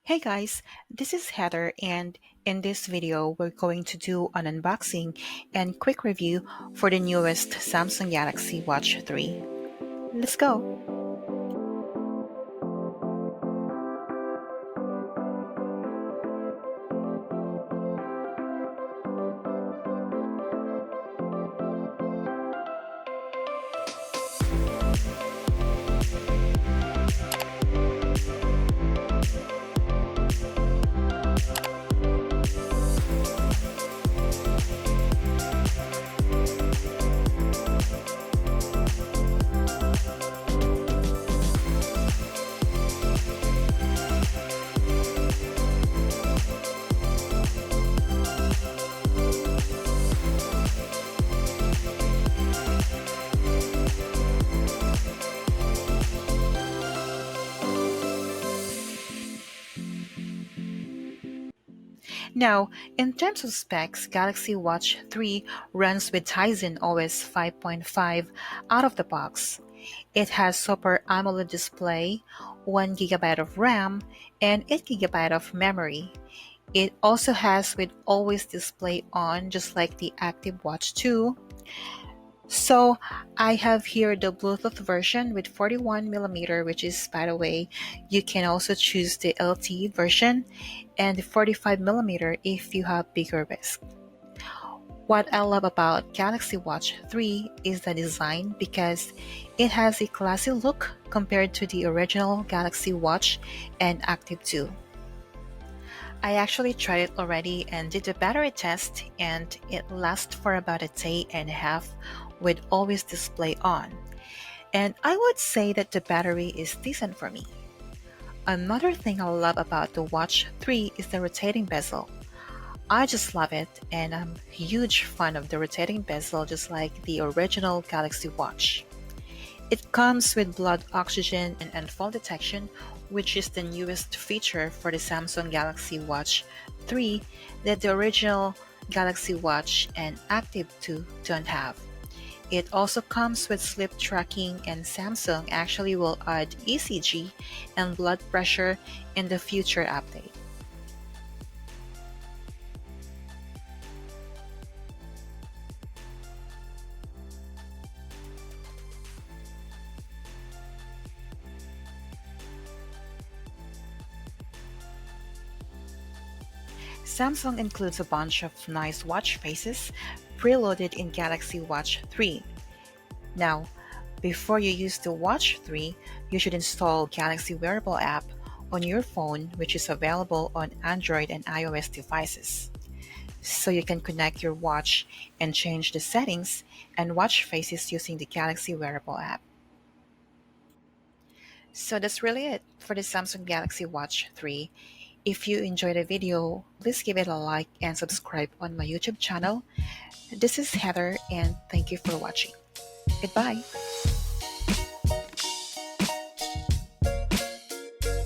Hey guys, this is Heather, and in this video we're going to do an unboxing and quick review for the newest Samsung Galaxy Watch 3. Let's go! Now, in terms of specs, Galaxy Watch 3 runs with Tizen OS 5.5 out of the box. It has Super AMOLED display, 1 GB of RAM, and 8 GB of memory. It also has with always display on, just like the Active Watch 2. So I have here the Bluetooth version with 41mm, which is, by the way, you can also choose the LTE version, and the 45mm if you have bigger wrist. What I love about Galaxy Watch 3 is the design because it has a classy look compared to the original Galaxy Watch and Active 2. I actually tried it already and did a battery test, and it lasts for about a day and a half with always display on. And I would say that the battery is decent for me. Another thing I love about the Watch 3 is the rotating bezel. I just love it, and I'm a huge fan of the rotating bezel, just like the original Galaxy Watch. It comes with blood oxygen and fall detection, which is the newest feature for the Samsung Galaxy Watch 3 that the original Galaxy Watch and Active 2 don't have. It also comes with sleep tracking, and Samsung actually will add ECG and blood pressure in the future update. Samsung includes a bunch of nice watch faces preloaded in Galaxy Watch 3. Now, before you use the Watch 3, you should install Galaxy Wearable App on your phone, which is available on Android and iOS devices. So you can connect your watch and change the settings and watch faces using the Galaxy Wearable App. So that's really it for the Samsung Galaxy Watch 3. If you enjoyed the video, please give it a like and subscribe on my YouTube channel. This is Heather, and thank you for watching. Goodbye.